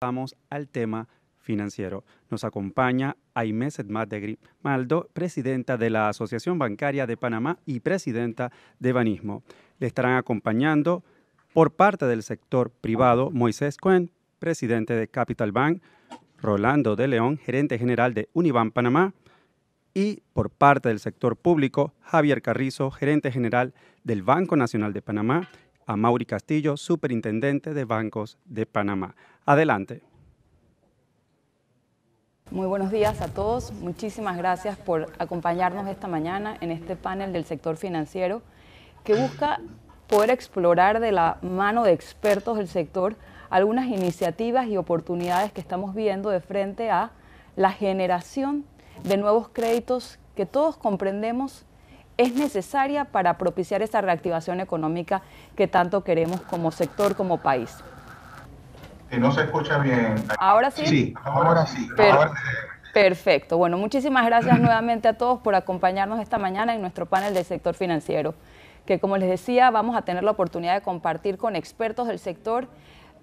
Vamos al tema financiero. Nos acompaña Aimé Sedmat de Grimaldo, presidenta de la Asociación Bancaria de Panamá y presidenta de Banismo. Le estarán acompañando por parte del sector privado Moisés Cuen, presidente de Capital Bank, Rolando de León, gerente general de Unibank Panamá, y por parte del sector público Javier Carrizo, gerente general del Banco Nacional de Panamá, Amaury Castillo, superintendente de Bancos de Panamá. Adelante. Muy buenos días a todos. Muchísimas gracias por acompañarnos esta mañana en este panel del sector financiero que busca poder explorar de la mano de expertos del sector algunas iniciativas y oportunidades que estamos viendo de frente a la generación de nuevos créditos que todos comprendemos es necesaria para propiciar esa reactivación económica que tanto queremos como sector, como país. No se escucha bien. ¿Ahora sí? Sí, ahora sí. Perfecto. Bueno, muchísimas gracias nuevamente a todos por acompañarnos esta mañana en nuestro panel del sector financiero, que como les decía, vamos a tener la oportunidad de compartir con expertos del sector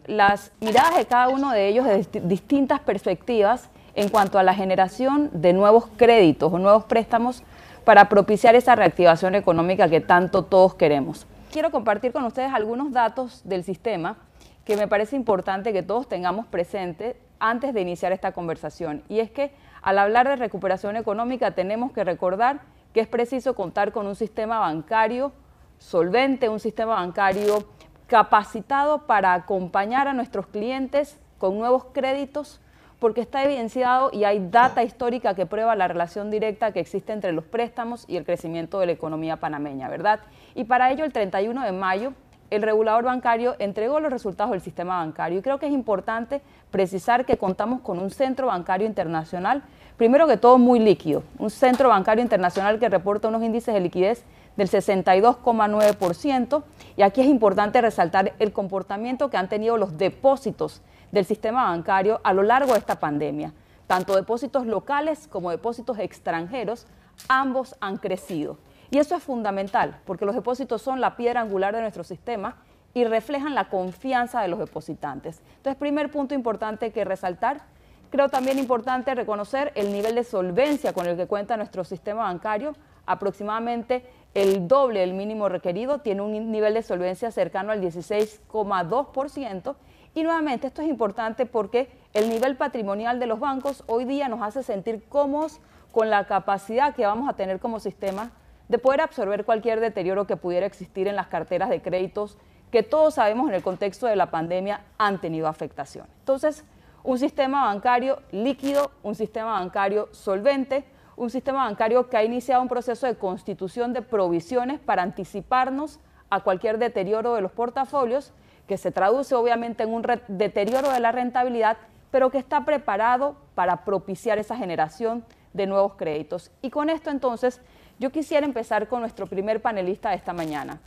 las miradas de cada uno de ellos desde distintas perspectivas en cuanto a la generación de nuevos créditos o nuevos préstamos para propiciar esa reactivación económica que tanto todos queremos. Quiero compartir con ustedes algunos datos del sistema que me parece importante que todos tengamos presente antes de iniciar esta conversación. Y es que al hablar de recuperación económica tenemos que recordar que es preciso contar con un sistema bancario solvente, un sistema bancario capacitado para acompañar a nuestros clientes con nuevos créditos, porque está evidenciado y hay data histórica que prueba la relación directa que existe entre los préstamos y el crecimiento de la economía panameña, ¿verdad? Y para ello, el 31 de mayo, el regulador bancario entregó los resultados del sistema bancario y creo que es importante precisar que contamos con un centro bancario internacional, primero que todo muy líquido, un centro bancario internacional que reporta unos índices de liquidez del 62,9%, y aquí es importante resaltar el comportamiento que han tenido los depósitos del sistema bancario a lo largo de esta pandemia. Tanto depósitos locales como depósitos extranjeros, ambos han crecido. Y eso es fundamental, porque los depósitos son la piedra angular de nuestro sistema y reflejan la confianza de los depositantes. Entonces, primer punto importante que resaltar. Creo también importante reconocer el nivel de solvencia con el que cuenta nuestro sistema bancario, aproximadamente el doble del mínimo requerido, tiene un nivel de solvencia cercano al 16,2%, y nuevamente esto es importante porque el nivel patrimonial de los bancos hoy día nos hace sentir cómodos con la capacidad que vamos a tener como sistema de poder absorber cualquier deterioro que pudiera existir en las carteras de créditos que todos sabemos en el contexto de la pandemia han tenido afectación. Entonces, un sistema bancario líquido, un sistema bancario solvente, un sistema bancario que ha iniciado un proceso de constitución de provisiones para anticiparnos a cualquier deterioro de los portafolios, que se traduce obviamente en un deterioro de la rentabilidad, pero que está preparado para propiciar esa generación de nuevos créditos. Y con esto entonces yo quisiera empezar con nuestro primer panelista de esta mañana,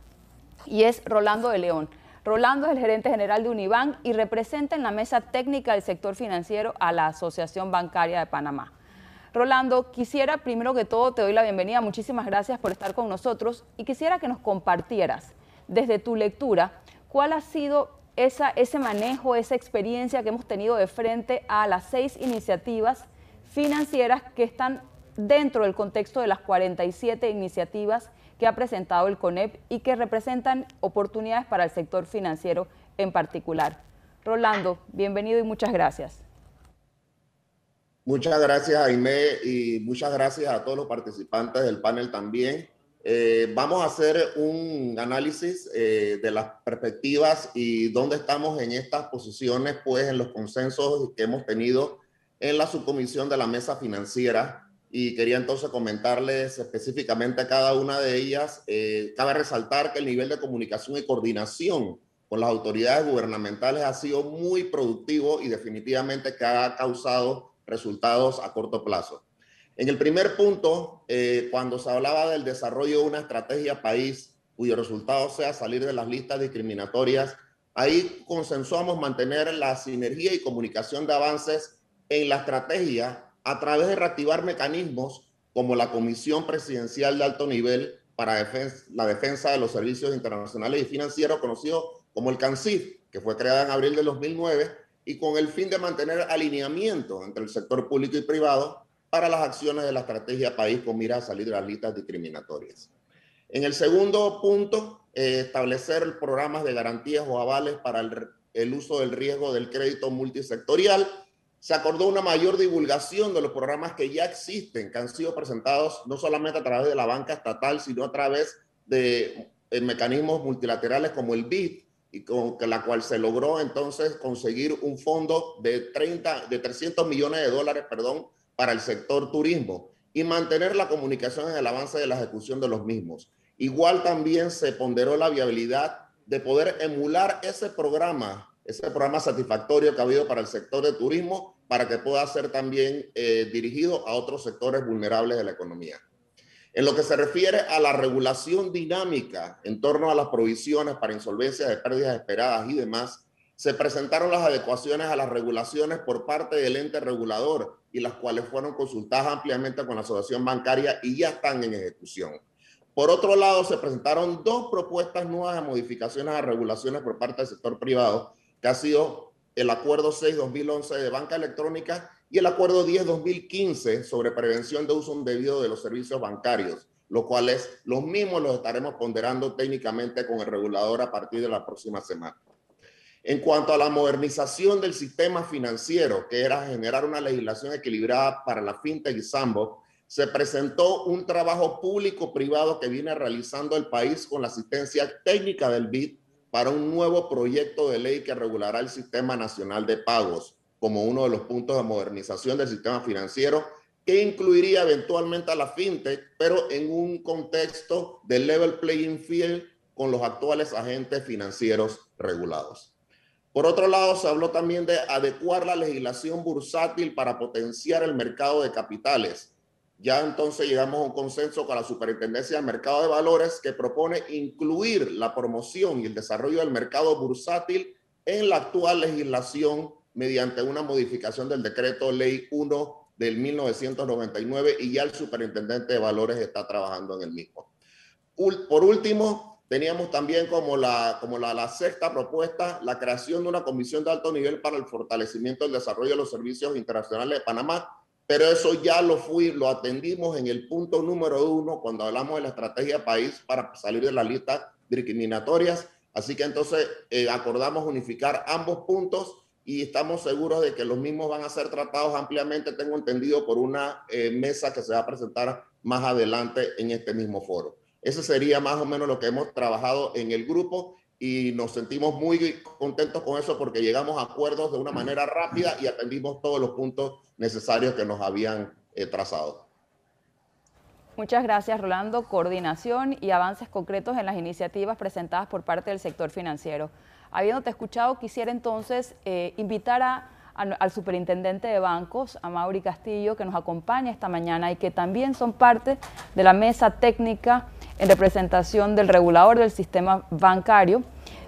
y es Rolando de León. Rolando es el gerente general de Unibank y representa en la mesa técnica del sector financiero a la Asociación Bancaria de Panamá. Rolando, quisiera primero que todo, te doy la bienvenida, muchísimas gracias por estar con nosotros, y quisiera que nos compartieras desde tu lectura cuál ha sido ese manejo, esa experiencia que hemos tenido de frente a las 6 iniciativas financieras que están dentro del contexto de las 47 iniciativas que ha presentado el CONEP y que representan oportunidades para el sector financiero en particular. Rolando, bienvenido y muchas gracias. Muchas gracias, Aimé, y muchas gracias a todos los participantes del panel también. Vamos a hacer un análisis de las perspectivas y dónde estamos en estas posiciones, pues en los consensos que hemos tenido en la subcomisión de la mesa financiera. Y quería entonces comentarles específicamente a cada una de ellas. Cabe resaltar que el nivel de comunicación y coordinación con las autoridades gubernamentales ha sido muy productivo y definitivamente que ha causado resultados a corto plazo. En el primer punto, cuando se hablaba del desarrollo de una estrategia país cuyo resultado sea salir de las listas discriminatorias, ahí consensuamos mantener la sinergia y comunicación de avances en la estrategia a través de reactivar mecanismos como la Comisión Presidencial de Alto Nivel para la defensa de los servicios internacionales y financieros, conocido como el CANCIF, que fue creada en abril de 2009 y con el fin de mantener alineamiento entre el sector público y privado para las acciones de la estrategia país con mira a salir de las listas discriminatorias. En el segundo punto, establecer programas de garantías o avales para el uso del riesgo del crédito multisectorial. Se acordó una mayor divulgación de los programas que ya existen, que han sido presentados no solamente a través de la banca estatal, sino a través de mecanismos multilaterales como el BID, y con la cual se logró entonces conseguir un fondo de 300 millones de dólares, para el sector turismo y mantener la comunicación en el avance de la ejecución de los mismos. Igual también se ponderó la viabilidad de poder emular ese programa satisfactorio que ha habido para el sector de turismo, para que pueda ser también dirigido a otros sectores vulnerables de la economía. En lo que se refiere a la regulación dinámica en torno a las provisiones para insolvencias de pérdidas esperadas y demás, se presentaron las adecuaciones a las regulaciones por parte del ente regulador y las cuales fueron consultadas ampliamente con la asociación bancaria y ya están en ejecución. Por otro lado, se presentaron dos propuestas nuevas de modificaciones a regulaciones por parte del sector privado, que ha sido el Acuerdo 6-2011 de Banca Electrónica y el Acuerdo 10-2015 sobre prevención de uso indebido de los servicios bancarios, los cuales los mismos los estaremos ponderando técnicamente con el regulador a partir de la próxima semana. En cuanto a la modernización del sistema financiero, que era generar una legislación equilibrada para la fintech y sandbox, se presentó un trabajo público-privado que viene realizando el país con la asistencia técnica del BID para un nuevo proyecto de ley que regulará el Sistema Nacional de Pagos como uno de los puntos de modernización del sistema financiero, que incluiría eventualmente a la fintech, pero en un contexto de level playing field con los actuales agentes financieros regulados. Por otro lado, se habló también de adecuar la legislación bursátil para potenciar el mercado de capitales. Ya entonces llegamos a un consenso con la Superintendencia del Mercado de Valores que propone incluir la promoción y el desarrollo del mercado bursátil en la actual legislación mediante una modificación del Decreto Ley 1 del 1999 y ya el Superintendente de Valores está trabajando en el mismo. Por último, teníamos también como la sexta propuesta la creación de una comisión de alto nivel para el fortalecimiento del desarrollo de los servicios internacionales de Panamá, pero eso ya lo atendimos en el punto número 1 cuando hablamos de la estrategia país para salir de la lista discriminatorias. Así que entonces acordamos unificar ambos puntos y estamos seguros de que los mismos van a ser tratados ampliamente, tengo entendido, por una mesa que se va a presentar más adelante en este mismo foro. Ese sería más o menos lo que hemos trabajado en el grupo y nos sentimos muy contentos con eso porque llegamos a acuerdos de una manera rápida y atendimos todos los puntos necesarios que nos habían trazado. Muchas gracias, Rolando. Coordinación y avances concretos en las iniciativas presentadas por parte del sector financiero. Habiéndote escuchado, quisiera entonces invitar al superintendente de bancos, a Mauri Castillo, que nos acompaña esta mañana y que también son parte de la mesa técnica en representación del regulador del sistema bancario,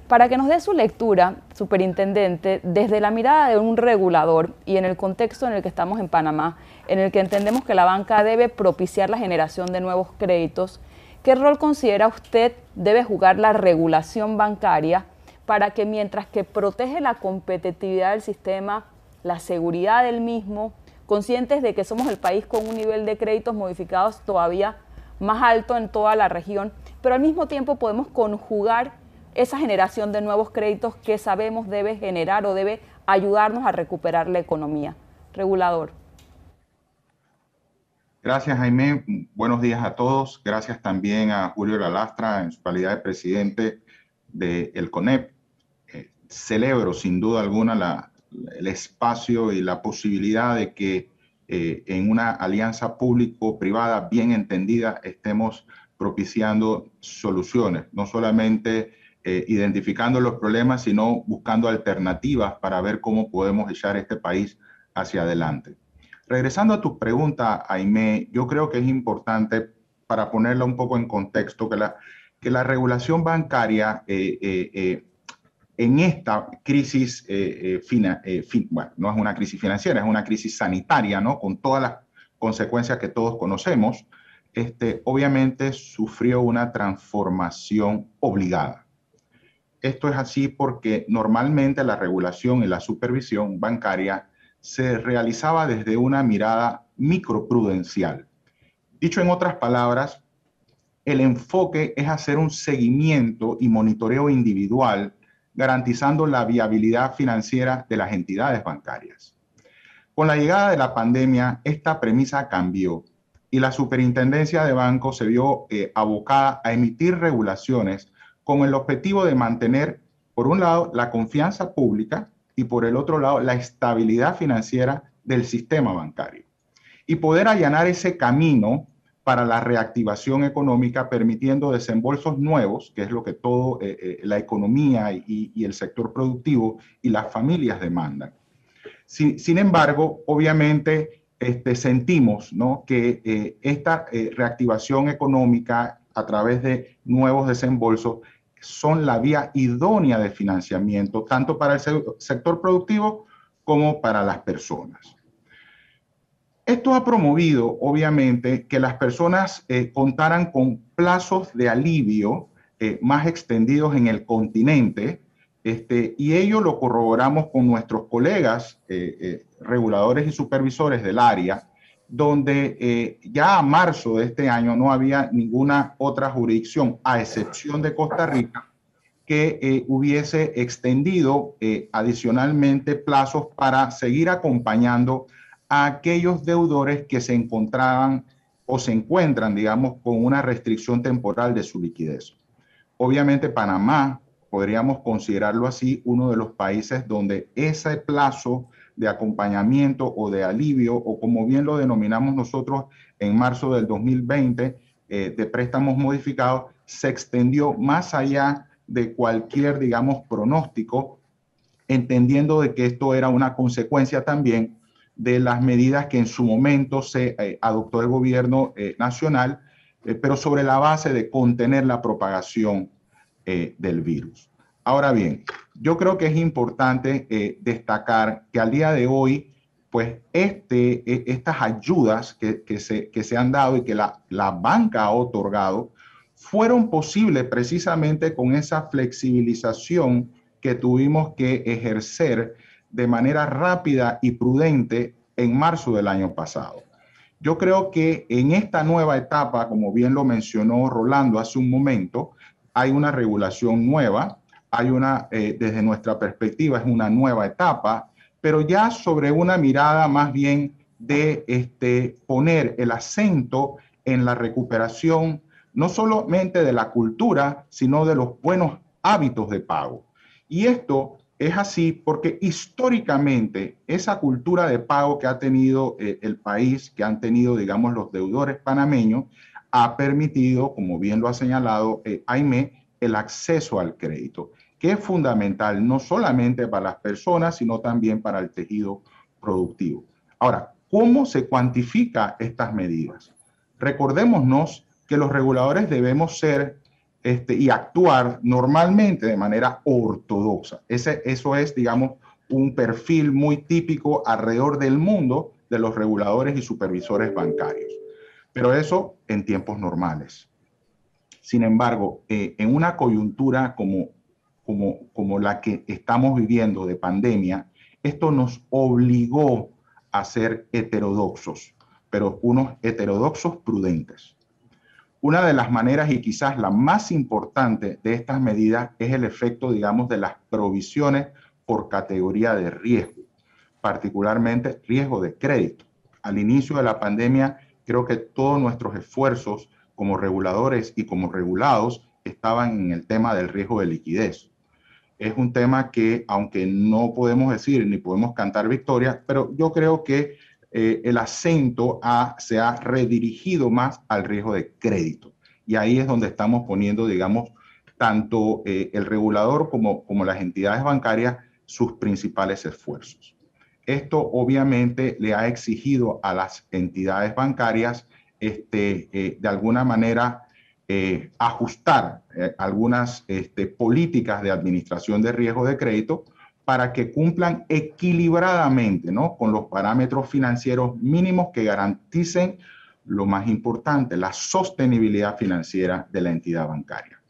para que nos dé su lectura, superintendente, desde la mirada de un regulador y en el contexto en el que estamos en Panamá, en el que entendemos que la banca debe propiciar la generación de nuevos créditos. ¿Qué rol considera usted debe jugar la regulación bancaria para que, mientras que protege la competitividad del sistema, la seguridad del mismo, conscientes de que somos el país con un nivel de créditos modificados todavía más alto en toda la región, pero al mismo tiempo podemos conjugar esa generación de nuevos créditos que sabemos debe generar o debe ayudarnos a recuperar la economía? Regulador. Gracias, Jaime. Buenos días a todos. Gracias también a Julio Lalastra en su calidad de presidente del CONEP. Celebro sin duda alguna el espacio y la posibilidad de que en una alianza público-privada bien entendida estemos propiciando soluciones, no solamente identificando los problemas, sino buscando alternativas para ver cómo podemos echar este país hacia adelante. Regresando a tu pregunta, Jaime, yo creo que es importante, para ponerla un poco en contexto, que la regulación bancaria en esta crisis, bueno, no es una crisis financiera, es una crisis sanitaria, ¿no? Con todas las consecuencias que todos conocemos, obviamente sufrió una transformación obligada. esto es así porque normalmente la regulación y la supervisión bancaria se realizaba desde una mirada microprudencial. Dicho en otras palabras, el enfoque es hacer un seguimiento y monitoreo individual, garantizando la viabilidad financiera de las entidades bancarias. Con la llegada de la pandemia, esta premisa cambió y la Superintendencia de Bancos se vio abocada a emitir regulaciones con el objetivo de mantener, por un lado, la confianza pública y por el otro lado, la estabilidad financiera del sistema bancario y poder allanar ese camino para la reactivación económica, permitiendo desembolsos nuevos, que es lo que todo la economía y el sector productivo y las familias demandan. Sin embargo, obviamente sentimos, ¿no?, que esta reactivación económica a través de nuevos desembolsos son la vía idónea de financiamiento, tanto para el sector productivo como para las personas. Esto ha promovido, obviamente, que las personas contaran con plazos de alivio más extendidos en el continente, y ello lo corroboramos con nuestros colegas reguladores y supervisores del área, donde ya a marzo de este año no había ninguna otra jurisdicción, a excepción de Costa Rica, que hubiese extendido adicionalmente plazos para seguir acompañando a aquellos deudores que se encontraban o se encuentran, digamos, con una restricción temporal de su liquidez. Obviamente Panamá, podríamos considerarlo así, uno de los países donde ese plazo de acompañamiento o de alivio, o como bien lo denominamos nosotros en marzo del 2020, de préstamos modificados, se extendió más allá de cualquier, digamos, pronóstico, entendiendo de que esto era una consecuencia también de las medidas que en su momento se adoptó el gobierno nacional, pero sobre la base de contener la propagación del virus. Ahora bien, yo creo que es importante destacar que al día de hoy, pues estas ayudas que se han dado y que la banca ha otorgado, fueron posibles precisamente con esa flexibilización que tuvimos que ejercer de manera rápida y prudente en marzo del año pasado. Yo creo que en esta nueva etapa, como bien lo mencionó Rolando hace un momento, hay una regulación nueva, hay desde nuestra perspectiva, es una nueva etapa, pero ya sobre una mirada más bien de poner el acento en la recuperación, no solamente de la cultura, sino de los buenos hábitos de pago. Y esto es así porque históricamente esa cultura de pago que ha tenido el país, que han tenido, digamos, los deudores panameños, ha permitido, como bien lo ha señalado Aimé, el acceso al crédito, que es fundamental no solamente para las personas, sino también para el tejido productivo. Ahora, ¿cómo se cuantifica estas medidas? Recordémonos que los reguladores debemos ser y actuar normalmente de manera ortodoxa. Eso es, digamos, un perfil muy típico alrededor del mundo de los reguladores y supervisores bancarios. Pero eso en tiempos normales. Sin embargo, en una coyuntura como la que estamos viviendo de pandemia, esto nos obligó a ser heterodoxos, pero unos heterodoxos prudentes. Una de las maneras y quizás la más importante de estas medidas es el efecto, digamos, de las provisiones por categoría de riesgo, particularmente riesgo de crédito. Al inicio de la pandemia, creo que todos nuestros esfuerzos como reguladores y como regulados estaban en el tema del riesgo de liquidez. Es un tema que, aunque no podemos decir ni podemos cantar victoria, pero yo creo que el acento se ha redirigido más al riesgo de crédito. Y ahí es donde estamos poniendo, digamos, tanto el regulador como las entidades bancarias sus principales esfuerzos. Esto obviamente le ha exigido a las entidades bancarias de alguna manera ajustar algunas políticas de administración de riesgo de crédito para que cumplan equilibradamente, ¿no?, con los parámetros financieros mínimos que garanticen lo más importante, la sostenibilidad financiera de la entidad bancaria.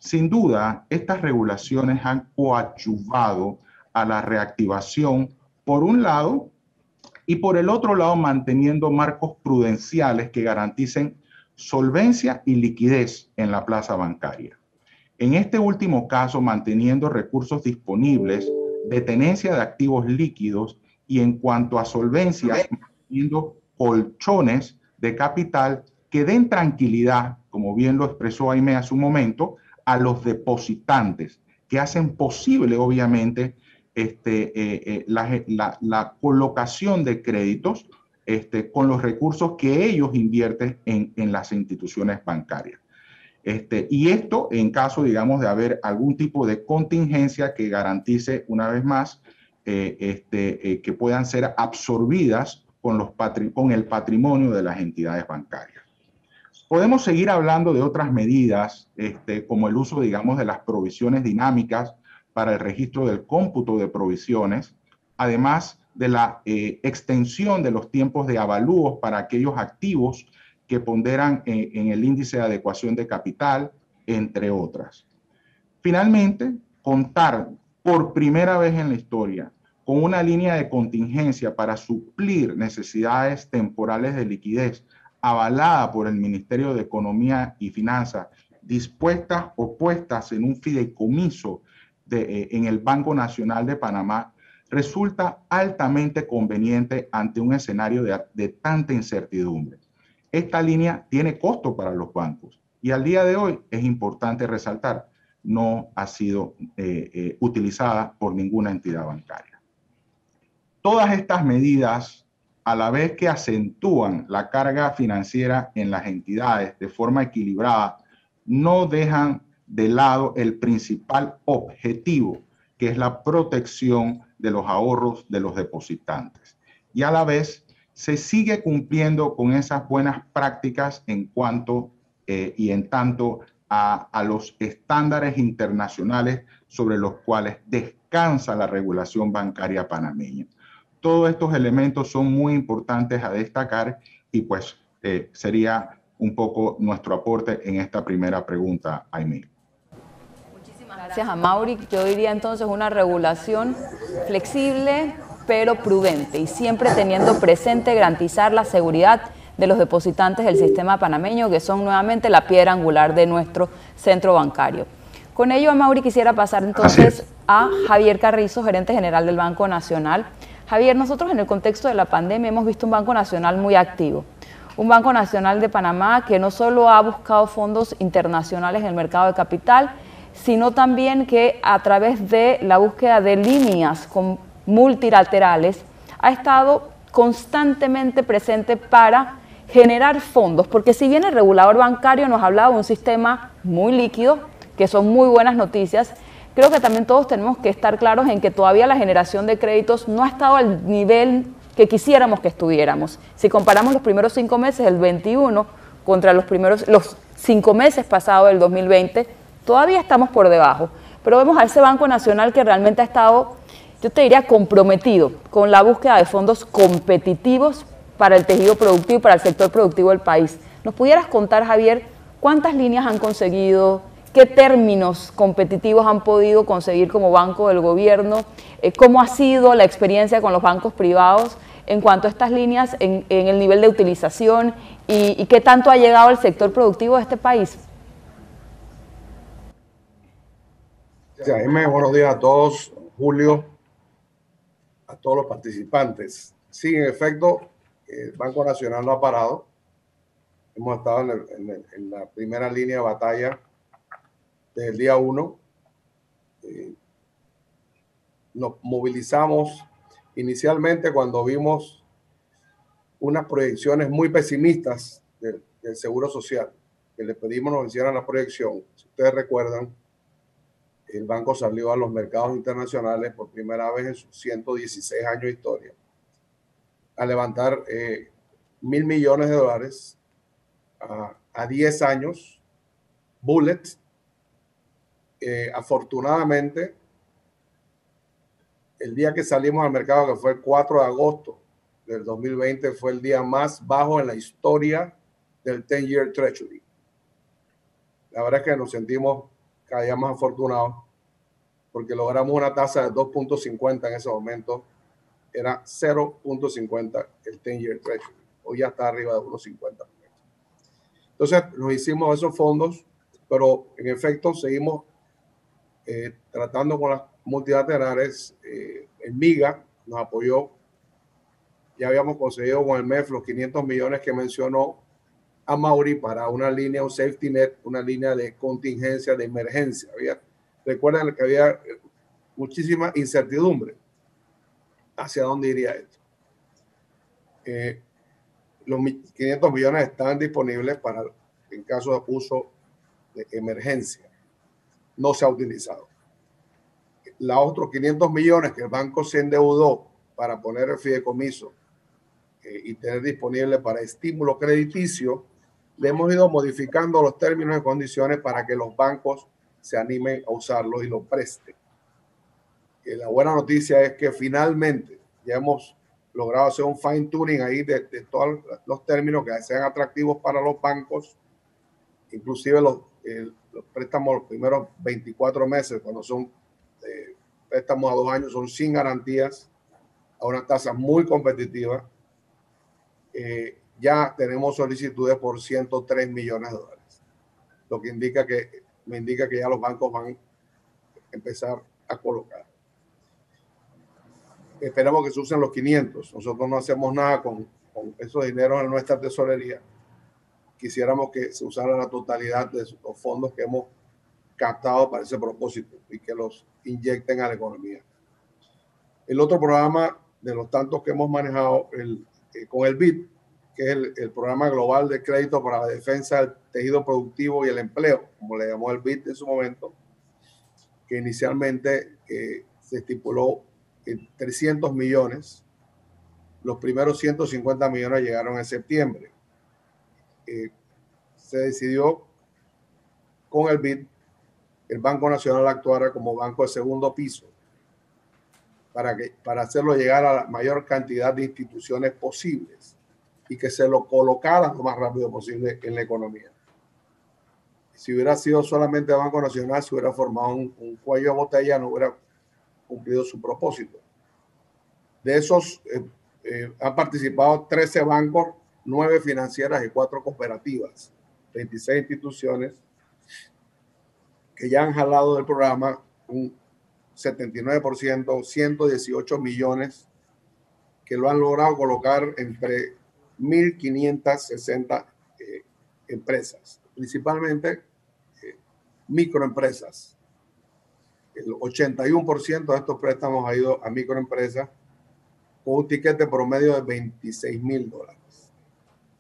Sin duda, estas regulaciones han coadyuvado a la reactivación, por un lado, y por el otro lado, manteniendo marcos prudenciales que garanticen solvencia y liquidez en la plaza bancaria. En este último caso, manteniendo recursos disponibles de tenencia de activos líquidos y en cuanto a solvencia, manteniendo colchones de capital que den tranquilidad, como bien lo expresó Aimé hace un momento, a los depositantes, que hacen posible, obviamente, la colocación de créditos con los recursos que ellos invierten en las instituciones bancarias. Y esto en caso, digamos, de haber algún tipo de contingencia que garantice, una vez más, que puedan ser absorbidas con el patrimonio de las entidades bancarias. Podemos seguir hablando de otras medidas, como el uso, digamos, de las provisiones dinámicas para el registro del cómputo de provisiones, además de la extensión de los tiempos de avalúos para aquellos activos que ponderan en el índice de adecuación de capital, entre otras. Finalmente, contar por primera vez en la historia con una línea de contingencia para suplir necesidades temporales de liquidez avalada por el Ministerio de Economía y Finanzas, dispuestas o puestas en un fideicomiso en el Banco Nacional de Panamá, resulta altamente conveniente ante un escenario de tanta incertidumbre. Esta línea tiene costo para los bancos y al día de hoy es importante resaltar, no ha sido utilizada por ninguna entidad bancaria. Todas estas medidas, a la vez que acentúan la carga financiera en las entidades de forma equilibrada, no dejan de lado el principal objetivo, que es la protección de los ahorros de los depositantes. Y a la vez se sigue cumpliendo con esas buenas prácticas en cuanto y en tanto a los estándares internacionales sobre los cuales descansa la regulación bancaria panameña. Todos estos elementos son muy importantes a destacar y pues sería un poco nuestro aporte en esta primera pregunta, Aimé. Muchísimas gracias a Mauri. Yo diría entonces una regulación flexible pero prudente y siempre teniendo presente garantizar la seguridad de los depositantes del sistema panameño, que son nuevamente la piedra angular de nuestro centro bancario. Con ello, Mauri, quisiera pasar entonces a Javier Carrizo, gerente general del Banco Nacional. Javier, nosotros en el contexto de la pandemia hemos visto un Banco Nacional muy activo. Un Banco Nacional de Panamá que no solo ha buscado fondos internacionales en el mercado de capital, sino también que a través de la búsqueda de líneas multilaterales ha estado constantemente presente para generar fondos, porque si bien el regulador bancario nos hablaba de un sistema muy líquido, que son muy buenas noticias, creo que también todos tenemos que estar claros en que todavía la generación de créditos no ha estado al nivel que quisiéramos que estuviéramos. Si comparamos los primeros 5 meses del 21 contra los 5 meses pasados del 2020, todavía estamos por debajo. Pero vemos a ese Banco Nacional que realmente ha estado, yo te diría, comprometido con la búsqueda de fondos competitivos para el tejido productivo y para el sector productivo del país. ¿Nos pudieras contar, Javier, cuántas líneas han conseguido? ¿Qué términos competitivos han podido conseguir como banco del gobierno? ¿Cómo ha sido la experiencia con los bancos privados en cuanto a estas líneas, en el nivel de utilización y qué tanto ha llegado al sector productivo de este país? Jaime, buenos días a todos, Julio, a todos los participantes. Sí, en efecto, el Banco Nacional no ha parado. Hemos estado en la primera línea de batalla desde el día 1. Nos movilizamos inicialmente cuando vimos unas proyecciones muy pesimistas del Seguro Social, que le pedimos nos hicieran la proyección. Si ustedes recuerdan, el banco salió a los mercados internacionales por primera vez en sus 116 años de historia a levantar $1.000 millones a 10 años, bullet. Afortunadamente, el día que salimos al mercado, que fue el 4 de agosto del 2020, fue el día más bajo en la historia del 10-year Treasury. La verdad es que nos sentimos cada día más afortunados porque logramos una tasa de 2.50 en ese momento. Era 0.50 el 10-year Treasury. Hoy ya está arriba de 1.50. Entonces, nos hicimos esos fondos, pero en efecto seguimos tratando con las multilaterales. El MIGA nos apoyó. Ya habíamos conseguido con el MEF los 500 millones que mencionó a Mauri para una línea, un safety net, una línea de contingencia, de emergencia. Recuerden que había muchísima incertidumbre hacia dónde iría esto. Los 500 millones están disponibles para en caso de uso de emergencia. No se ha utilizado. Los otros 500 millones que el banco se endeudó para poner el fideicomiso y tener disponible para estímulo crediticio, le hemos ido modificando los términos y condiciones para que los bancos se animen a usarlos y lo presten. La buena noticia es que finalmente ya hemos logrado hacer un fine tuning ahí de todos los términos que sean atractivos para los bancos, inclusive los préstamos los primeros 24 meses, cuando son préstamos a 2 años, son sin garantías, a una tasa muy competitiva. Ya tenemos solicitudes por 103 millones de dólares, lo que me indica que ya los bancos van a empezar a colocar. Esperamos que se usen los 500. Nosotros no hacemos nada con esos dineros en nuestra tesorería. Quisiéramos que se usara la totalidad de los fondos que hemos captado para ese propósito y que los inyecten a la economía. El otro programa de los tantos que hemos manejado con el BID, que es el Programa Global de Crédito para la Defensa del Tejido Productivo y el Empleo, como le llamó el BID en su momento, que inicialmente se estipuló en 300 millones. Los primeros 150 millones llegaron en septiembre. Se decidió con el BID el Banco Nacional actuara como banco de segundo piso para hacerlo llegar a la mayor cantidad de instituciones posibles y que se lo colocara lo más rápido posible en la economía. Si hubiera sido solamente Banco Nacional, se hubiera formado un cuello de botella, no hubiera cumplido su propósito. De esos han participado 13 bancos, 9 financieras y 4 cooperativas, 26 instituciones que ya han jalado del programa un 79%, 118 millones que lo han logrado colocar entre 1.560 empresas, principalmente microempresas. El 81% de estos préstamos ha ido a microempresas con un tiquete promedio de $26,000,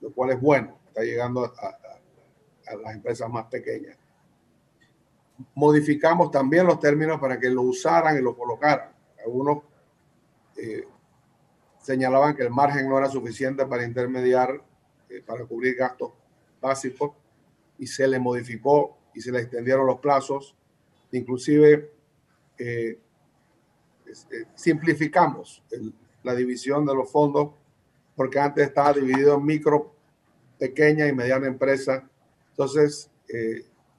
lo cual es bueno, está llegando a las empresas más pequeñas. Modificamos también los términos para que lo usaran y lo colocaran. Algunos señalaban que el margen no era suficiente para intermediar, para cubrir gastos básicos, y se le modificó y se le extendieron los plazos. Inclusive simplificamos la división de los fondos, porque antes estaba dividido en micro, pequeña y mediana empresa. Entonces,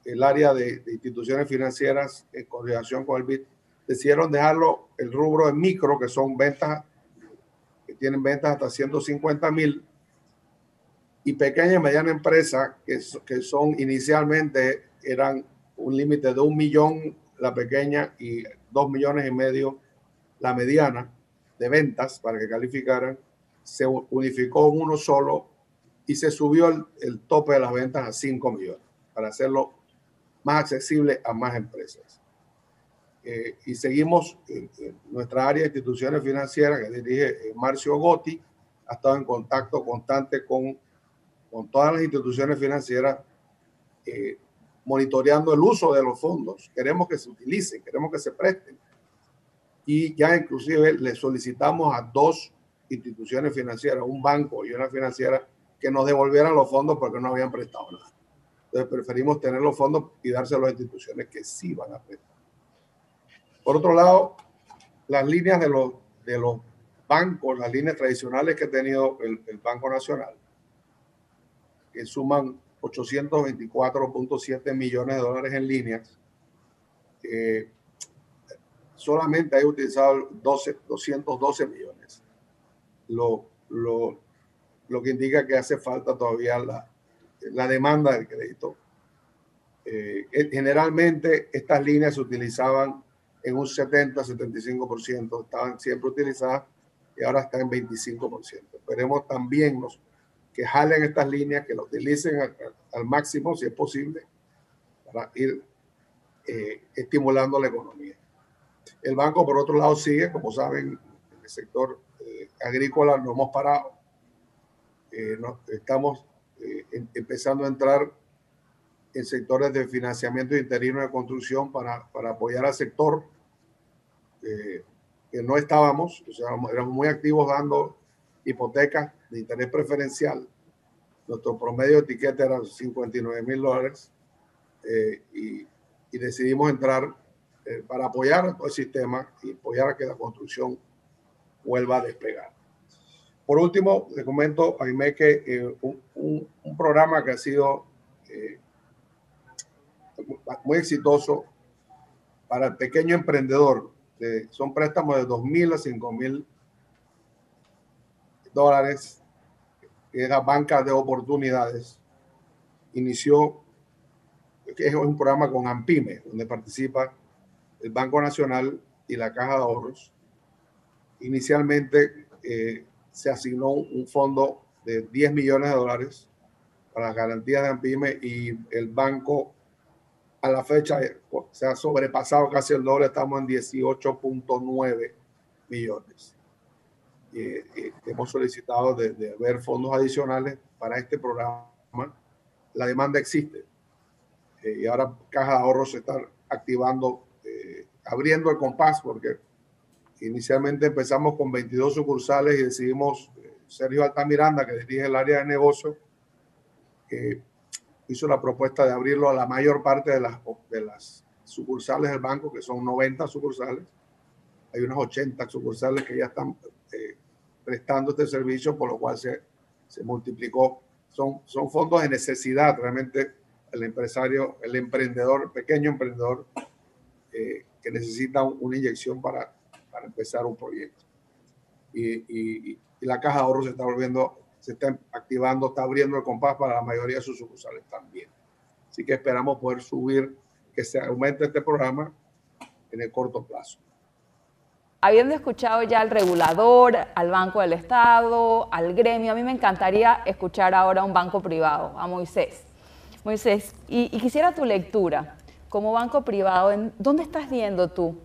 el área de instituciones financieras, en coordinación con el BID, decidieron dejarlo el rubro de micro, que son ventas, que tienen ventas hasta 150,000, y pequeña y mediana empresa, que son inicialmente, eran un límite de 1 millón la pequeña y 2,5 millones la mediana de ventas para que calificaran. Se unificó en uno solo y se subió el tope de las ventas a 5 millones para hacerlo más accesible a más empresas. Y seguimos nuestra área de instituciones financieras que dirige Marcio Gotti, ha estado en contacto constante con todas las instituciones financieras, monitoreando el uso de los fondos. Queremos que se utilicen, queremos que se presten. Y ya inclusive le solicitamos a 2 instituciones financieras, un banco y una financiera, que nos devolvieran los fondos porque no habían prestado nada. Entonces preferimos tener los fondos y dárselos a instituciones que sí van a prestar. Por otro lado, las líneas de los bancos, las líneas tradicionales que ha tenido el Banco Nacional, que suman $824.7 millones en líneas, solamente hay utilizado 212 millones, lo que indica que hace falta todavía la demanda del crédito. Generalmente estas líneas se utilizaban en un 70-75%, estaban siempre utilizadas y ahora están en 25%. Esperemos también que jalen estas líneas, que las utilicen al máximo si es posible para ir estimulando la economía. El banco, por otro lado, sigue, como saben, en el sector agrícola no hemos parado. Estamos empezando a entrar en sectores de financiamiento interino de construcción para apoyar al sector que no estábamos, o sea, éramos muy activos dando hipotecas de interés preferencial. Nuestro promedio de etiqueta era $59,000 y decidimos entrar para apoyar a todo el sistema y apoyar a que la construcción vuelva a despegar. Por último, le comento, Jaime, que un programa que ha sido muy exitoso para el pequeño emprendedor, son préstamos de $2,000 a $5,000, que es la banca de oportunidades. Inició, que es un programa con AMPIME, donde participa el Banco Nacional y la Caja de Ahorros. Inicialmente se asignó un fondo de $10 millones para las garantías de AMPIME y el banco a la fecha se ha sobrepasado casi el doble, estamos en 18.9 millones. Hemos solicitado de ver fondos adicionales para este programa. La demanda existe y ahora Caja de Ahorros se está activando, abriendo el compás, porque inicialmente empezamos con 22 sucursales y decidimos, Sergio Altamiranda, que dirige el área de negocio, hizo la propuesta de abrirlo a la mayor parte de las sucursales del banco, que son 90 sucursales. Hay unas 80 sucursales que ya están prestando este servicio, por lo cual se multiplicó. Son fondos de necesidad, realmente el empresario, el emprendedor, el pequeño emprendedor que necesita una inyección para empezar un proyecto. Y la Caja de Ahorros se está activando, está abriendo el compás para la mayoría de sus sucursales también. Así que esperamos poder subir, que se aumente este programa en el corto plazo. Habiendo escuchado ya al regulador, al Banco del Estado, al gremio, a mí me encantaría escuchar ahora a un banco privado, a Moisés. Moisés, y quisiera tu lectura. Como banco privado, ¿dónde estás viendo tú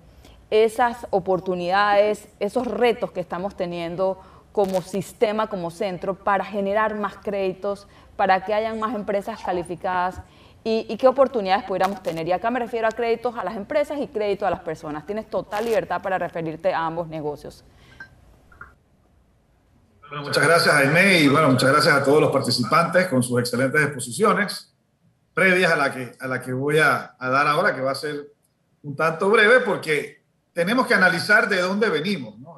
esas oportunidades, esos retos que estamos teniendo como sistema, como centro, para generar más créditos, para que hayan más empresas calificadas y qué oportunidades pudiéramos tener? Y acá me refiero a créditos a las empresas y crédito a las personas. Tienes total libertad para referirte a ambos negocios. Bueno, muchas gracias, Jaime, y bueno, muchas gracias a todos los participantes con sus excelentes exposiciones previas a la que voy a dar ahora, que va a ser un tanto breve porque tenemos que analizar de dónde venimos, ¿no?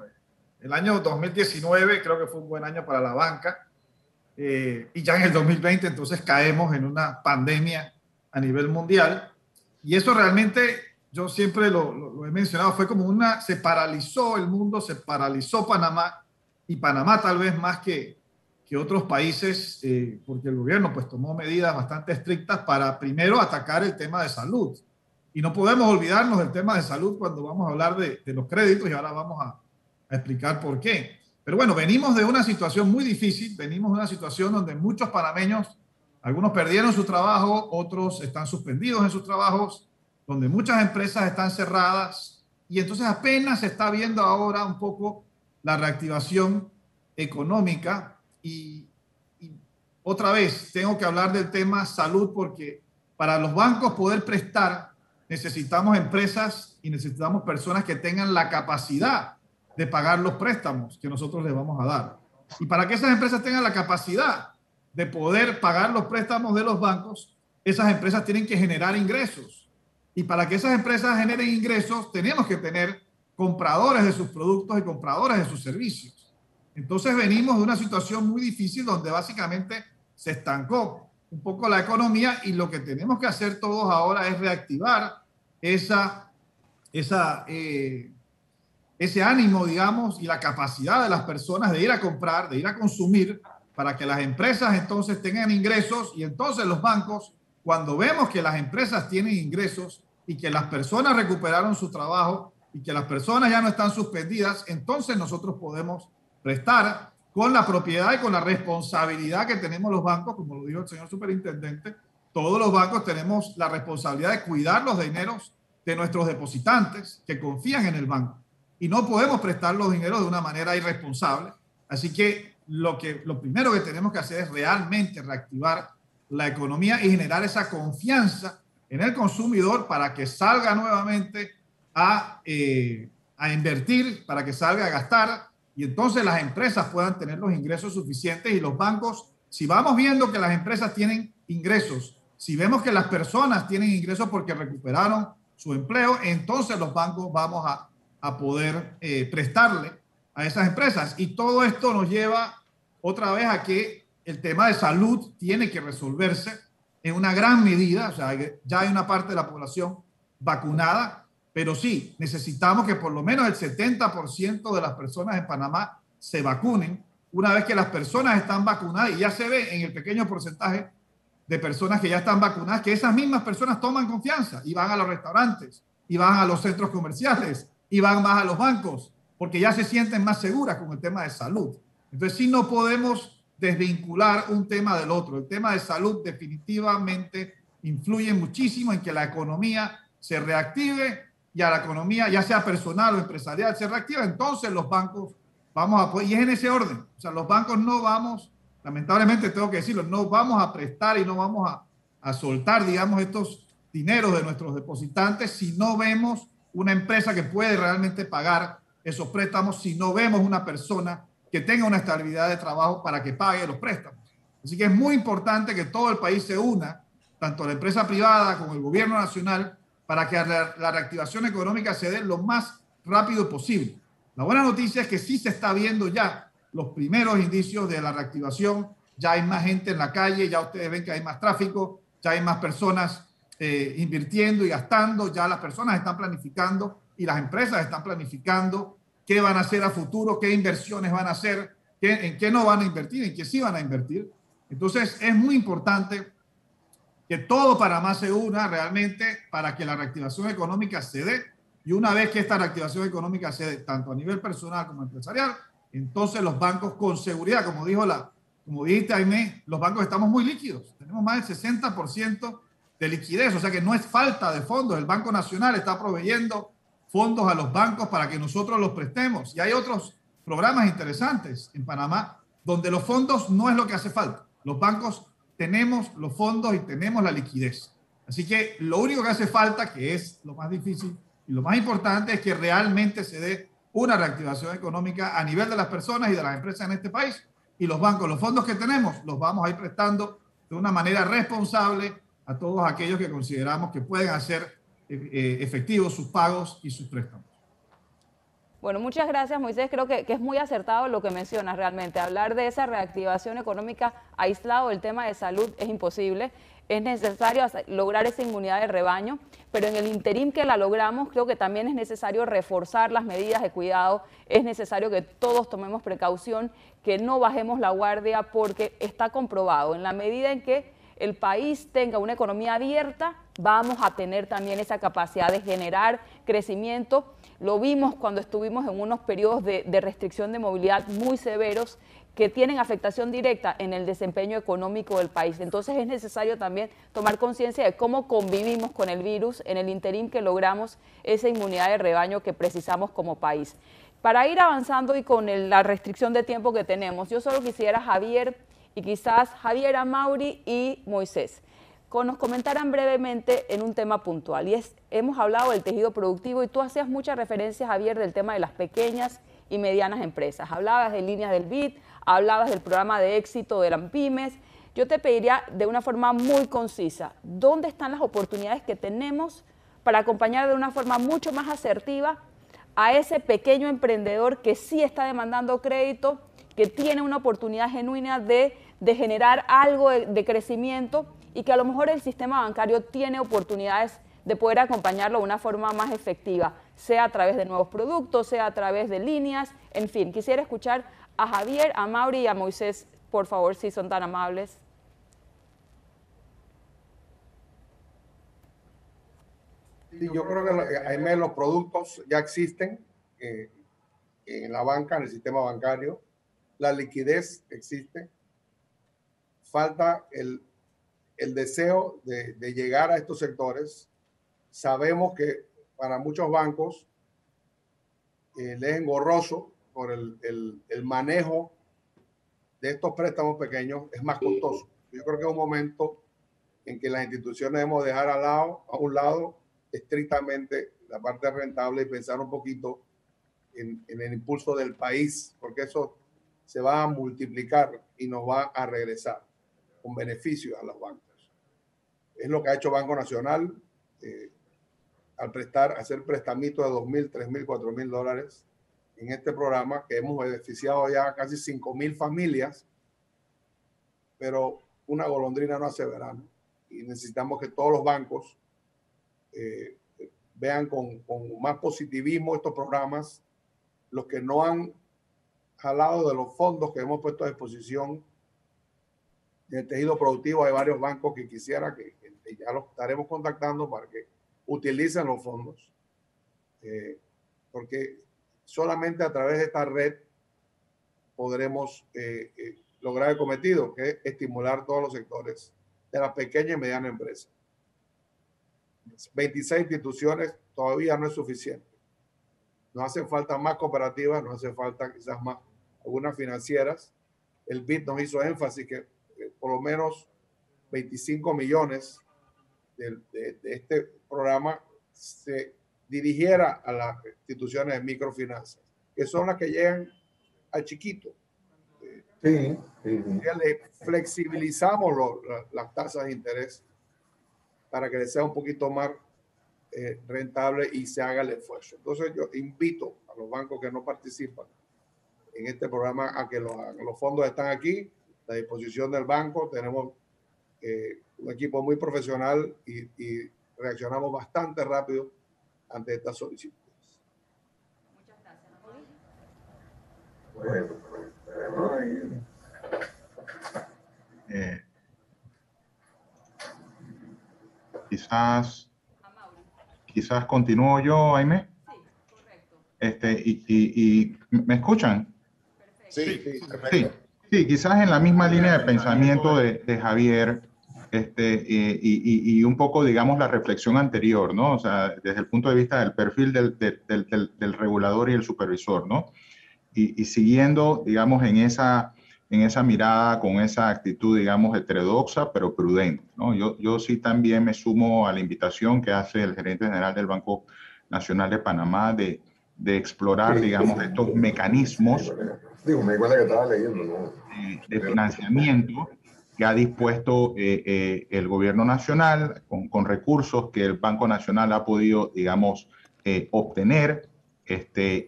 El año 2019 creo que fue un buen año para la banca y ya en el 2020 entonces caemos en una pandemia a nivel mundial y eso realmente, yo siempre lo he mencionado, fue como se paralizó el mundo, se paralizó Panamá y Panamá tal vez más que otros países porque el gobierno pues tomó medidas bastante estrictas para primero atacar el tema de salud y no podemos olvidarnos del tema de salud cuando vamos a hablar de los créditos y ahora vamos a explicar por qué. Pero bueno, venimos de una situación muy difícil, venimos de una situación donde muchos panameños, algunos perdieron su trabajo, otros están suspendidos en sus trabajos, donde muchas empresas están cerradas y entonces apenas se está viendo ahora un poco la reactivación económica y otra vez tengo que hablar del tema salud porque para los bancos poder prestar necesitamos empresas y necesitamos personas que tengan la capacidad de pagar los préstamos que nosotros les vamos a dar. Y para que esas empresas tengan la capacidad de poder pagar los préstamos de los bancos, esas empresas tienen que generar ingresos. Y para que esas empresas generen ingresos, tenemos que tener compradores de sus productos y compradores de sus servicios. Entonces venimos de una situación muy difícil donde básicamente se estancó un poco la economía y lo que tenemos que hacer todos ahora es reactivar esa ese ánimo, digamos, y la capacidad de las personas de ir a comprar, de ir a consumir, para que las empresas entonces tengan ingresos, y entonces los bancos, cuando vemos que las empresas tienen ingresos y que las personas recuperaron su trabajo y que las personas ya no están suspendidas, entonces nosotros podemos prestar con la propiedad y con la responsabilidad que tenemos los bancos, como lo dijo el señor superintendente. Todos los bancos tenemos la responsabilidad de cuidar los dineros de nuestros depositantes que confían en el banco, y no podemos prestar los dineros de una manera irresponsable. Así que lo primero que tenemos que hacer es realmente reactivar la economía y generar esa confianza en el consumidor para que salga nuevamente a invertir, para que salga a gastar, y entonces las empresas puedan tener los ingresos suficientes, y los bancos, si vamos viendo que las empresas tienen ingresos, si vemos que las personas tienen ingresos porque recuperaron su empleo, entonces los bancos vamos a poder prestarle a esas empresas. Y todo esto nos lleva otra vez a que el tema de salud tiene que resolverse en una gran medida. O sea, ya hay una parte de la población vacunada, pero sí, necesitamos que por lo menos el 70% de las personas en Panamá se vacunen. Una vez que las personas están vacunadas, y ya se ve en el pequeño porcentaje de personas que ya están vacunadas, que esas mismas personas toman confianza y van a los restaurantes, y van a los centros comerciales, y van más a los bancos, porque ya se sienten más seguras con el tema de salud. Entonces sí, no podemos desvincular un tema del otro. El tema de salud definitivamente influye muchísimo en que la economía se reactive, y a la economía, ya sea personal o empresarial, se reactiva, entonces los bancos vamos a poder, y es en ese orden. O sea, los bancos no vamos, lamentablemente tengo que decirlo, no vamos a prestar y no vamos a soltar, digamos, estos dineros de nuestros depositantes si no vemos una empresa que puede realmente pagar esos préstamos, si no vemos una persona que tenga una estabilidad de trabajo para que pague los préstamos. Así que es muy importante que todo el país se una, tanto la empresa privada como el gobierno nacional, para que la reactivación económica se dé lo más rápido posible. La buena noticia es que sí se está viendo ya los primeros indicios de la reactivación. Ya hay más gente en la calle, ya ustedes ven que hay más tráfico, ya hay más personas invirtiendo y gastando, ya las personas están planificando y las empresas están planificando qué van a hacer a futuro, qué inversiones van a hacer, en qué no van a invertir, en qué sí van a invertir. Entonces es muy importante que todo Panamá se una realmente para que la reactivación económica se dé, y una vez que esta reactivación económica se dé, tanto a nivel personal como empresarial, entonces los bancos con seguridad, como dijiste, Aimé, los bancos estamos muy líquidos, tenemos más del 60% de liquidez, o sea que no es falta de fondos. El Banco Nacional está proveyendo fondos a los bancos para que nosotros los prestemos, y hay otros programas interesantes en Panamá donde los fondos no es lo que hace falta. Los bancos tenemos los fondos y tenemos la liquidez. Así que lo único que hace falta, que es lo más difícil y lo más importante, es que realmente se dé una reactivación económica a nivel de las personas y de las empresas en este país. Y los bancos, los fondos que tenemos, los vamos a ir prestando de una manera responsable a todos aquellos que consideramos que pueden hacer efectivos sus pagos y sus préstamos. Bueno, muchas gracias, Moisés. Creo que es muy acertado lo que mencionas realmente. Hablar de esa reactivación económica aislado del tema de salud es imposible. Es necesario lograr esa inmunidad de rebaño, pero en el interín que la logramos, creo que también es necesario reforzar las medidas de cuidado. Es necesario que todos tomemos precaución, que no bajemos la guardia, porque está comprobado, en la medida en que el país tenga una economía abierta, vamos a tener también esa capacidad de generar crecimiento. Lo vimos cuando estuvimos en unos periodos de restricción de movilidad muy severos que tienen afectación directa en el desempeño económico del país. Entonces es necesario también tomar conciencia de cómo convivimos con el virus en el interín que logramos esa inmunidad de rebaño que precisamos como país. Para ir avanzando y con la restricción de tiempo que tenemos, yo solo quisiera, Javier, y quizás Javiera, Mauri y Moisés, nos comentaran brevemente en un tema puntual. Y hemos hablado del tejido productivo, y tú hacías mucha referencia, Javier, del tema de las pequeñas y medianas empresas. Hablabas de líneas del BID, hablabas del programa de éxito de las pymes. Yo te pediría de una forma muy concisa, ¿dónde están las oportunidades que tenemos para acompañar de una forma mucho más asertiva a ese pequeño emprendedor que sí está demandando crédito, que tiene una oportunidad genuina de generar algo de crecimiento, y que a lo mejor el sistema bancario tiene oportunidades de poder acompañarlo de una forma más efectiva? sea a través de nuevos productos, sea a través de líneas, en fin. Quisiera escuchar a Javier, a Mauri y a Moisés, por favor, si son tan amables. Sí, yo creo que los productos ya existen en la banca, en el sistema bancario. La liquidez existe. Falta el deseo de llegar a estos sectores. Sabemos que para muchos bancos les es engorroso por el manejo de estos préstamos pequeños, es más costoso. Yo creo que es un momento en que las instituciones debemos dejar a un lado estrictamente la parte rentable y pensar un poquito en el impulso del país, porque eso se va a multiplicar y nos va a regresar con beneficios a los bancos. Es lo que ha hecho Banco Nacional al hacer prestamitos de $2,000, $3,000, $4,000 en este programa, que hemos beneficiado ya casi 5,000 familias, pero una golondrina no hace verano y necesitamos que todos los bancos vean con más positivismo estos programas. Los que no han jalado de los fondos que hemos puesto a disposición del tejido productivo, hay varios bancos que quisiera que ya los estaremos contactando para que utilicen los fondos, porque solamente a través de esta red podremos lograr el cometido, que es estimular todos los sectores de la pequeña y mediana empresa. 26 instituciones todavía no es suficiente. Nos hacen falta más cooperativas, nos hace falta quizás más algunas financieras. El BID nos hizo énfasis que por lo menos 25 millones de este programa se dirigiera a las instituciones de microfinanzas, que son las que llegan al chiquito. Sí. Le flexibilizamos las tasas de interés para que les sea un poquito más rentable y se haga el esfuerzo. Entonces yo invito a los bancos que no participan en este programa a que lo hagan. Los fondos están aquí, a disposición del banco. Tenemos un equipo muy profesional y reaccionamos bastante rápido ante estas solicitudes. Muchas gracias. Quizás continúo yo, Aimé. Sí, correcto. ¿Y me escuchan? Perfecto. Sí, quizás en la misma línea de pensamiento de Javier, y un poco, digamos, la reflexión anterior, ¿no? O sea, desde el punto de vista del perfil del regulador y el supervisor, ¿no? Y siguiendo, digamos, en esa mirada, con esa actitud, digamos, heterodoxa, pero prudente, ¿no? Yo sí también me sumo a la invitación que hace el gerente general del Banco Nacional de Panamá de explorar, digamos, estos mecanismos de financiamiento que ha dispuesto el gobierno nacional con recursos que el Banco Nacional ha podido, digamos, obtener.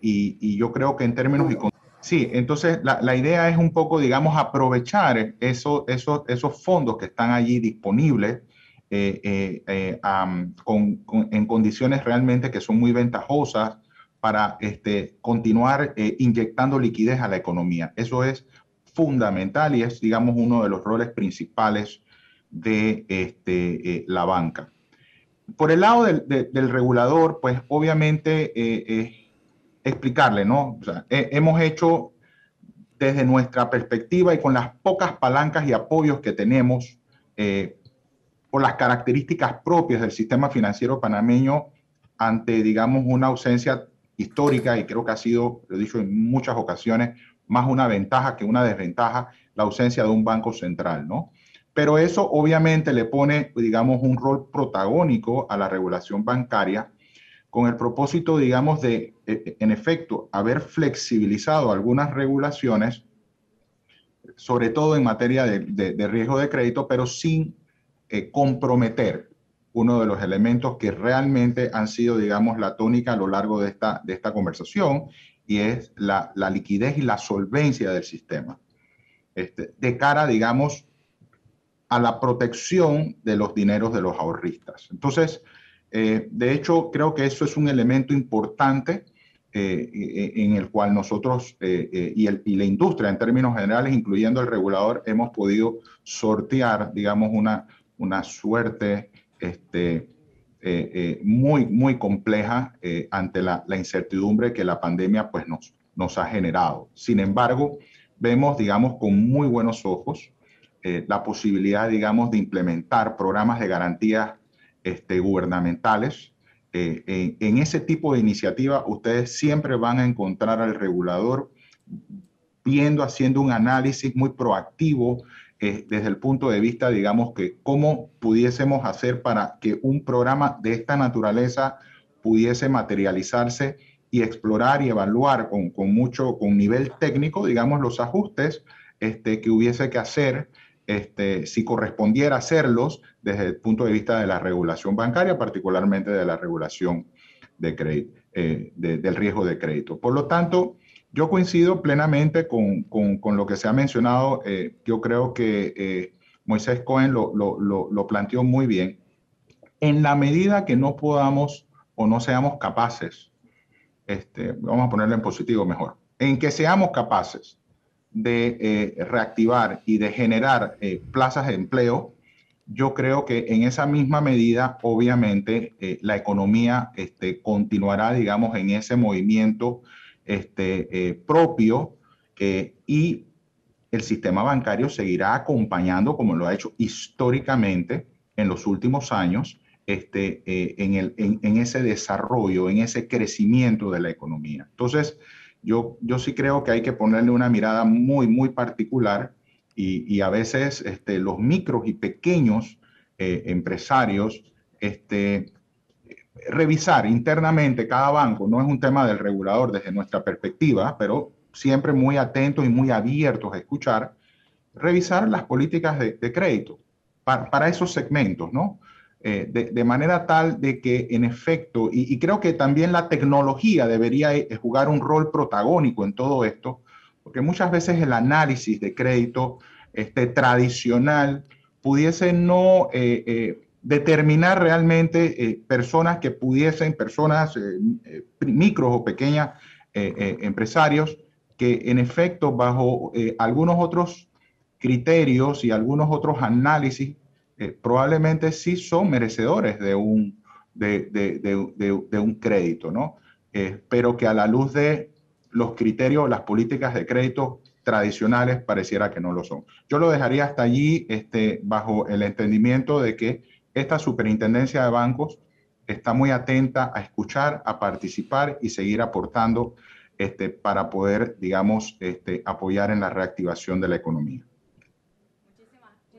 Y yo creo que en términos sí, entonces la idea es un poco, digamos, aprovechar esos fondos que están allí disponibles en condiciones realmente que son muy ventajosas para continuar inyectando liquidez a la economía. Eso es fundamental y es, digamos, uno de los roles principales de la banca. Por el lado del regulador, pues obviamente explicarle, ¿no? O sea, hemos hecho desde nuestra perspectiva y con las pocas palancas y apoyos que tenemos por las características propias del sistema financiero panameño ante, digamos, una ausencia histórica, y creo que ha sido, lo he dicho en muchas ocasiones, más una ventaja que una desventaja, la ausencia de un banco central, ¿no? Pero eso obviamente le pone, digamos, un rol protagónico a la regulación bancaria con el propósito, digamos, de, en efecto, haber flexibilizado algunas regulaciones, sobre todo en materia de riesgo de crédito, pero sin comprometer uno de los elementos que realmente han sido, digamos, la tónica a lo largo de esta conversación, y es la liquidez y la solvencia del sistema, de cara, digamos, a la protección de los dineros de los ahorristas. Entonces, De hecho, creo que eso es un elemento importante en el cual nosotros y la industria en términos generales, incluyendo el regulador, hemos podido sortear, digamos, una suerte muy compleja ante la incertidumbre que la pandemia pues, nos ha generado. Sin embargo, vemos, digamos, con muy buenos ojos la posibilidad, digamos, de implementar programas de garantías gubernamentales. En ese tipo de iniciativa, ustedes siempre van a encontrar al regulador haciendo un análisis muy proactivo desde el punto de vista, digamos, que cómo pudiésemos hacer para que un programa de esta naturaleza pudiese materializarse y explorar y evaluar con nivel técnico, digamos, los ajustes que hubiese que hacer si correspondiera hacerlos desde el punto de vista de la regulación bancaria, particularmente de la regulación de crédito, del riesgo de crédito. Por lo tanto, yo coincido plenamente con lo que se ha mencionado. Yo creo que Moisés Cohen lo planteó muy bien. En la medida que no podamos o no seamos capaces, vamos a ponerlo en positivo mejor, en que seamos capaces de reactivar y de generar plazas de empleo, yo creo que en esa misma medida, obviamente, la economía continuará, digamos, en ese movimiento propio y el sistema bancario seguirá acompañando, como lo ha hecho históricamente en los últimos años, en ese desarrollo, en ese crecimiento de la economía. Entonces, yo sí creo que hay que ponerle una mirada muy, muy particular y a veces los micros y pequeños empresarios, revisar internamente cada banco, no es un tema del regulador desde nuestra perspectiva, pero siempre muy atentos y muy abiertos a escuchar, revisar las políticas de crédito para esos segmentos, ¿no? De manera tal de que en efecto, y creo que también la tecnología debería jugar un rol protagónico en todo esto, porque muchas veces el análisis de crédito tradicional pudiese no determinar realmente personas que pudiesen, micros o pequeñas empresarios, que en efecto bajo algunos otros criterios y algunos otros análisis probablemente sí son merecedores de un crédito, ¿no? Pero que a la luz de los criterios, las políticas de crédito tradicionales, pareciera que no lo son. Yo lo dejaría hasta allí bajo el entendimiento de que esta superintendencia de bancos está muy atenta a escuchar, a participar y seguir aportando para poder, digamos, apoyar en la reactivación de la economía.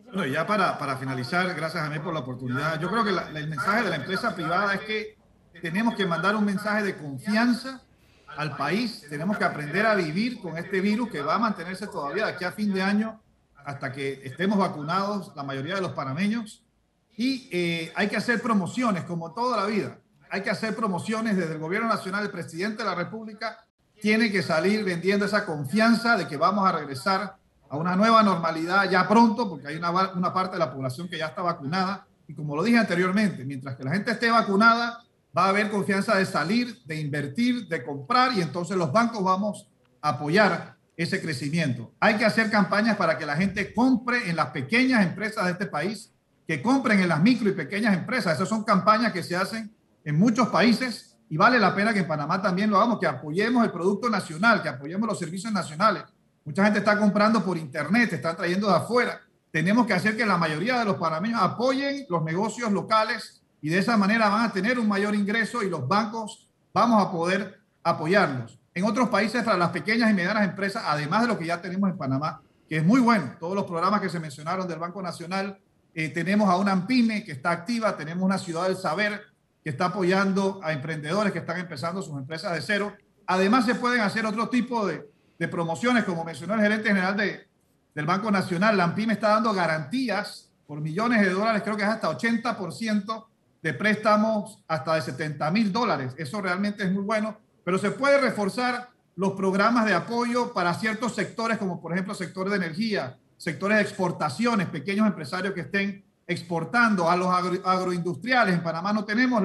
Bueno, ya para finalizar, gracias a mí por la oportunidad. Yo creo que el mensaje de la empresa privada es que tenemos que mandar un mensaje de confianza al país. Tenemos que aprender a vivir con este virus que va a mantenerse todavía de aquí a fin de año hasta que estemos vacunados la mayoría de los panameños. Y hay que hacer promociones, como toda la vida. Hay que hacer promociones desde el gobierno nacional. El presidente de la República tiene que salir vendiendo esa confianza de que vamos a regresar a una nueva normalidad ya pronto, porque hay una parte de la población que ya está vacunada. Y como lo dije anteriormente, mientras que la gente esté vacunada, va a haber confianza de salir, de invertir, de comprar, y entonces los bancos vamos a apoyar ese crecimiento. Hay que hacer campañas para que la gente compre en las pequeñas empresas de este país, que compren en las micro y pequeñas empresas. Esas son campañas que se hacen en muchos países y vale la pena que en Panamá también lo hagamos, que apoyemos el producto nacional, que apoyemos los servicios nacionales. Mucha gente está comprando por internet, están trayendo de afuera. Tenemos que hacer que la mayoría de los panameños apoyen los negocios locales y de esa manera van a tener un mayor ingreso y los bancos vamos a poder apoyarlos. En otros países, para las pequeñas y medianas empresas, además de lo que ya tenemos en Panamá, que es muy bueno, todos los programas que se mencionaron del Banco Nacional, tenemos a una AMPYME que está activa, tenemos una Ciudad del Saber que está apoyando a emprendedores que están empezando sus empresas de cero. Además, se pueden hacer otro tipo de promociones, como mencionó el gerente general del Banco Nacional. La AMPYME está dando garantías por millones de dólares, creo que es hasta 80% de préstamos hasta de $70,000. Eso realmente es muy bueno, pero se puede reforzar los programas de apoyo para ciertos sectores, como por ejemplo sector de energía, sectores de exportaciones, pequeños empresarios que estén exportando a los agroindustriales. En Panamá no tenemos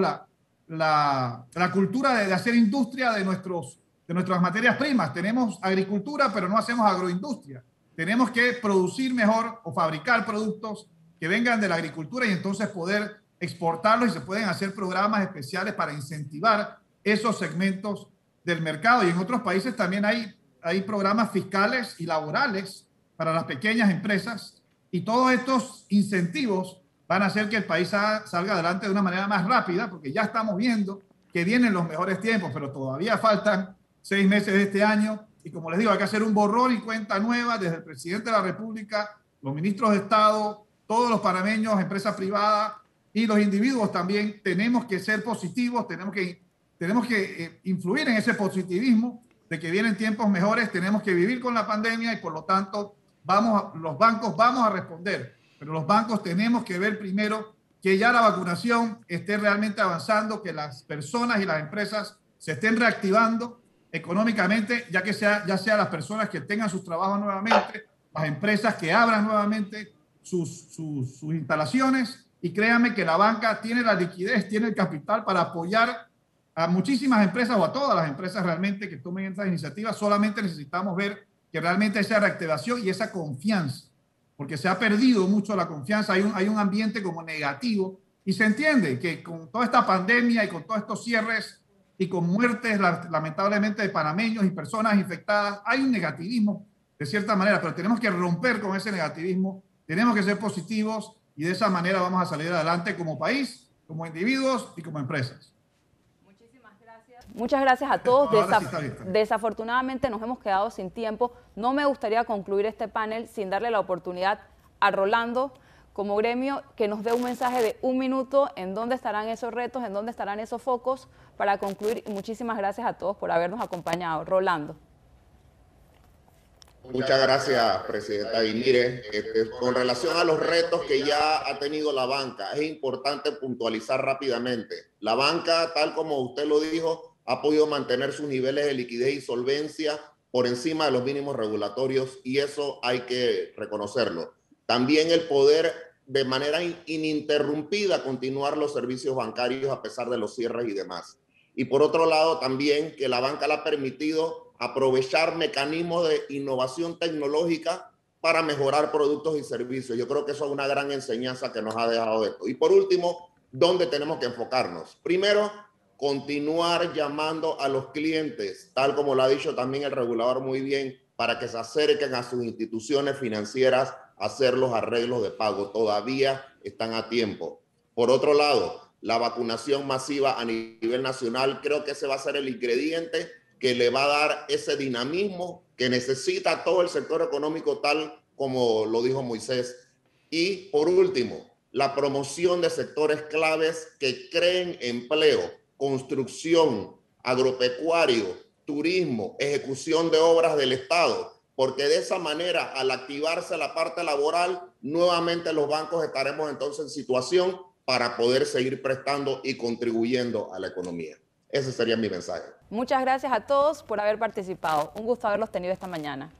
la cultura de hacer industria de nuestras materias primas. Tenemos agricultura, pero no hacemos agroindustria. Tenemos que producir mejor o fabricar productos que vengan de la agricultura y entonces poder exportarlos, y se pueden hacer programas especiales para incentivar esos segmentos del mercado. Y en otros países también hay programas fiscales y laborales para las pequeñas empresas, y todos estos incentivos van a hacer que el país salga adelante de una manera más rápida, porque ya estamos viendo que vienen los mejores tiempos, pero todavía faltan 6 meses de este año. Y como les digo, hay que hacer un borrón y cuenta nueva desde el presidente de la República, los ministros de Estado, todos los panameños, empresas privadas y los individuos también. Tenemos que ser positivos, tenemos que influir en ese positivismo de que vienen tiempos mejores. Tenemos que vivir con la pandemia y por lo tanto los bancos vamos a responder, pero los bancos tenemos que ver primero que ya la vacunación esté realmente avanzando, que las personas y las empresas se estén reactivando económicamente, ya sea las personas que tengan sus trabajos nuevamente, las empresas que abran nuevamente sus instalaciones. Y créanme que la banca tiene la liquidez, tiene el capital para apoyar a muchísimas empresas o a todas las empresas realmente que tomen estas iniciativas. Solamente necesitamos ver que realmente hay esa reactivación y esa confianza, porque se ha perdido mucho la confianza. Hay un ambiente como negativo, y se entiende que con toda esta pandemia y con todos estos cierres y con muertes lamentablemente de panameños y personas infectadas, hay un negativismo de cierta manera, pero tenemos que romper con ese negativismo, tenemos que ser positivos, y de esa manera vamos a salir adelante como país, como individuos y como empresas. Muchísimas gracias. Muchas gracias a todos. Desafortunadamente nos hemos quedado sin tiempo. No me gustaría concluir este panel sin darle la oportunidad a Rolando, como gremio, que nos dé un mensaje de 1 minuto en dónde estarán esos retos, en dónde estarán esos focos para concluir. Muchísimas gracias a todos por habernos acompañado. Rolando. Muchas gracias, presidenta. Y mire, con relación a los retos que ya ha tenido la banca, es importante puntualizar rápidamente. La banca, tal como usted lo dijo, ha podido mantener sus niveles de liquidez y solvencia por encima de los mínimos regulatorios, y eso hay que reconocerlo. También el poder de manera ininterrumpida continuar los servicios bancarios a pesar de los cierres y demás. Y por otro lado también que la banca le ha permitido aprovechar mecanismos de innovación tecnológica para mejorar productos y servicios. Yo creo que eso es una gran enseñanza que nos ha dejado esto. Y por último, ¿dónde tenemos que enfocarnos? Primero, continuar llamando a los clientes, tal como lo ha dicho también el regulador muy bien, para que se acerquen a sus instituciones financieras a hacer los arreglos de pago. Todavía están a tiempo. Por otro lado, la vacunación masiva a nivel nacional, creo que ese va a ser el ingrediente que le va a dar ese dinamismo que necesita todo el sector económico, tal como lo dijo Moisés. Y por último, la promoción de sectores claves que creen empleo, construcción, agropecuario, turismo, ejecución de obras del Estado, porque de esa manera, al activarse la parte laboral, nuevamente los bancos estaremos entonces en situación para poder seguir prestando y contribuyendo a la economía. Ese sería mi mensaje. Muchas gracias a todos por haber participado. Un gusto haberlos tenido esta mañana.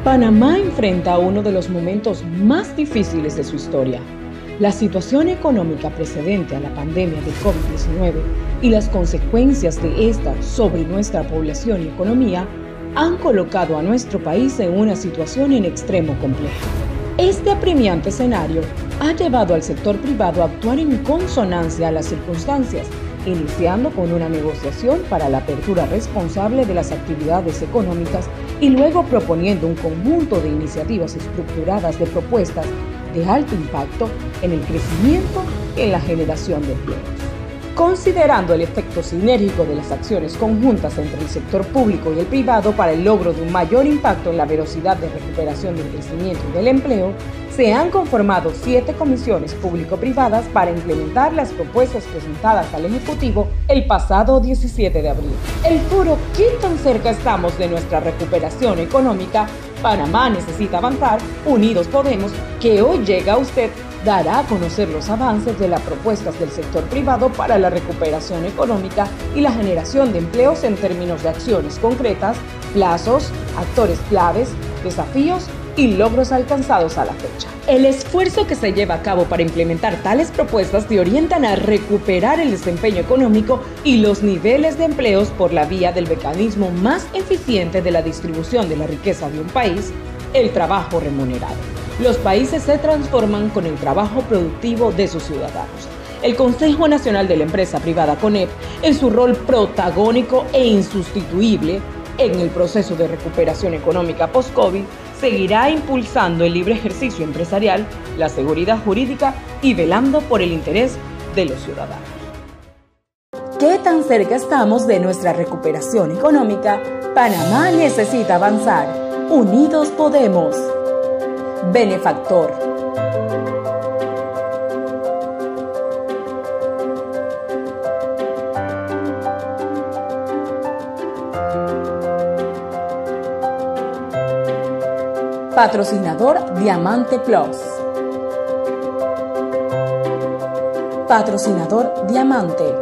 Panamá enfrenta uno de los momentos más difíciles de su historia. La situación económica precedente a la pandemia de COVID-19 y las consecuencias de esta sobre nuestra población y economía han colocado a nuestro país en una situación en extremo compleja. Este apremiante escenario ha llevado al sector privado a actuar en consonancia a las circunstancias, iniciando con una negociación para la apertura responsable de las actividades económicas y luego proponiendo un conjunto de iniciativas estructuradas de propuestas de alto impacto en el crecimiento y en la generación de empleos. Considerando el efecto sinérgico de las acciones conjuntas entre el sector público y el privado para el logro de un mayor impacto en la velocidad de recuperación del crecimiento y del empleo, se han conformado 7 comisiones público-privadas para implementar las propuestas presentadas al Ejecutivo el pasado 17 de abril. El foro ¿Qué tan cerca estamos de nuestra recuperación económica? Panamá necesita avanzar, Unidos Podemos, que hoy llega a usted, dará a conocer los avances de las propuestas del sector privado para la recuperación económica y la generación de empleos en términos de acciones concretas, plazos, actores claves, desafíos y logros alcanzados a la fecha. El esfuerzo que se lleva a cabo para implementar tales propuestas te orientan a recuperar el desempeño económico y los niveles de empleos por la vía del mecanismo más eficiente de la distribución de la riqueza de un país, el trabajo remunerado. Los países se transforman con el trabajo productivo de sus ciudadanos. El Consejo Nacional de la Empresa Privada CONEP, en su rol protagónico e insustituible en el proceso de recuperación económica post-COVID, seguirá impulsando el libre ejercicio empresarial, la seguridad jurídica y velando por el interés de los ciudadanos. ¿Qué tan cerca estamos de nuestra recuperación económica? Panamá necesita avanzar. Unidos podemos. Benefactor. Patrocinador Diamante Plus. Patrocinador Diamante.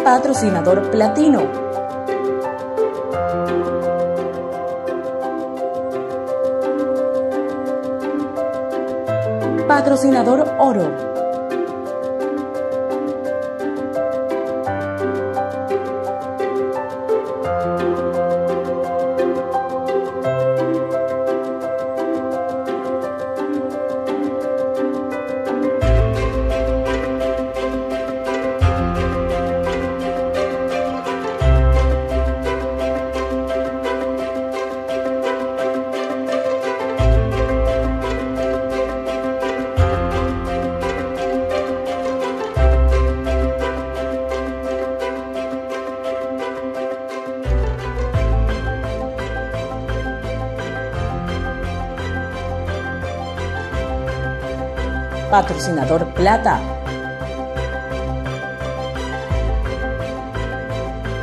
Patrocinador Platino. Patrocinador Oro. Patrocinador Plata.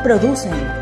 Producen